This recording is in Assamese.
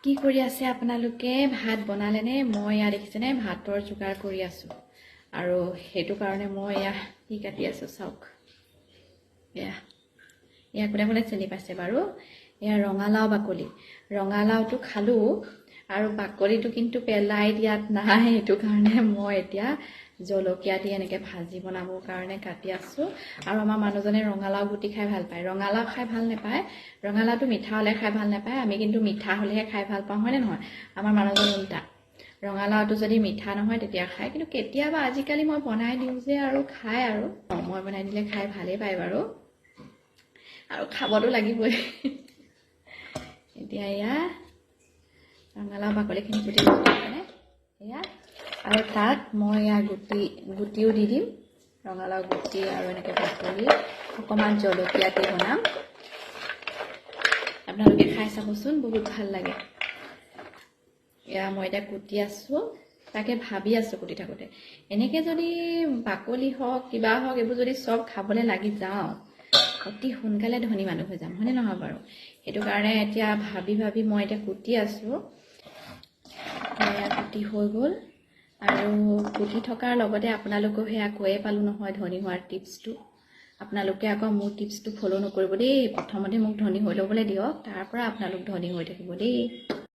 কি কৰি আছে আপোনালোকে? ভাত বনালে নে? মই ইয়া দেখিছেনে ভাতৰ যোগাৰ কৰি আছো আৰু সেইটো কাৰণে মই ইয়া কি কাটি আছো চাওক। এয়া কোনে কোনে চিনি পাইছে বাৰু? এয়া ৰঙালাও বাকলি। ৰঙালাওটো খালো আৰু বাকলিটো কিন্তু পেলাই দিয়াত নাই, সেইটো কাৰণে মই এতিয়া জলকীয়া দি এনেকৈ ভাজি বনাবৰ কাৰণে কাটি আছো। আৰু আমাৰ মানুহজনে ৰঙালাও গুটি খাই ভাল পায়, ৰঙালাও খাই ভাল নাপায়। ৰঙালাওটো মিঠা হ'লে খাই ভাল নাপায়, আমি কিন্তু মিঠা হ'লেহে খাই ভাল পাওঁ, হয়নে নহয়? আমাৰ মানুহজন উল্টা, ৰঙালাওটো যদি মিঠা নহয় তেতিয়া খায়, কিন্তু কেতিয়াবা আজিকালি মই বনাই দিওঁ যে আৰু খায় আৰু মই বনাই দিলে খাই ভালেই পায় বাৰু, আৰু খাবতো লাগিবই। এতিয়া এয়া ৰঙালাও বাকলিখিনি কুটি মানে এয়া, আৰু তাত মই এয়া গুটিও দি দিম, ৰঙালাও গুটি আৰু এনেকৈ বাকলি, অকণমান জলকীয়া দি বনাম। আপোনালোকে খাই চাবচোন, বহুত ভাল লাগে। এয়া মই এতিয়া কুটি আছোঁ, তাকে ভাবি আছোঁ কুটি থাকোঁতে, এনেকৈ যদি বাকলি হওক কিবা হওক এইবোৰ যদি চব খাবলৈ লাগি যাওঁ, অতি সোনকালে ধনী মানুহ হৈ যাম, হয়নে নহয় বাৰু? সেইটো কাৰণে এতিয়া ভাবি ভাবি মই এতিয়া কুটি আছোঁ। এয়া কুটি হৈ গ'ল, আৰু কুটি থকাৰ লগতে আপোনালোকেও সেয়া কৈয়ে পালোঁ নহয় ধনী হোৱাৰ টিপছটো। আপোনালোকে আকৌ মোৰ টিপছটো ফ'ল' নকৰিব দেই। প্ৰথমতে মোক ধনী হৈ ল'বলৈ দিয়ক, তাৰ পৰা আপোনালোক ধনী হৈ থাকিব দেই।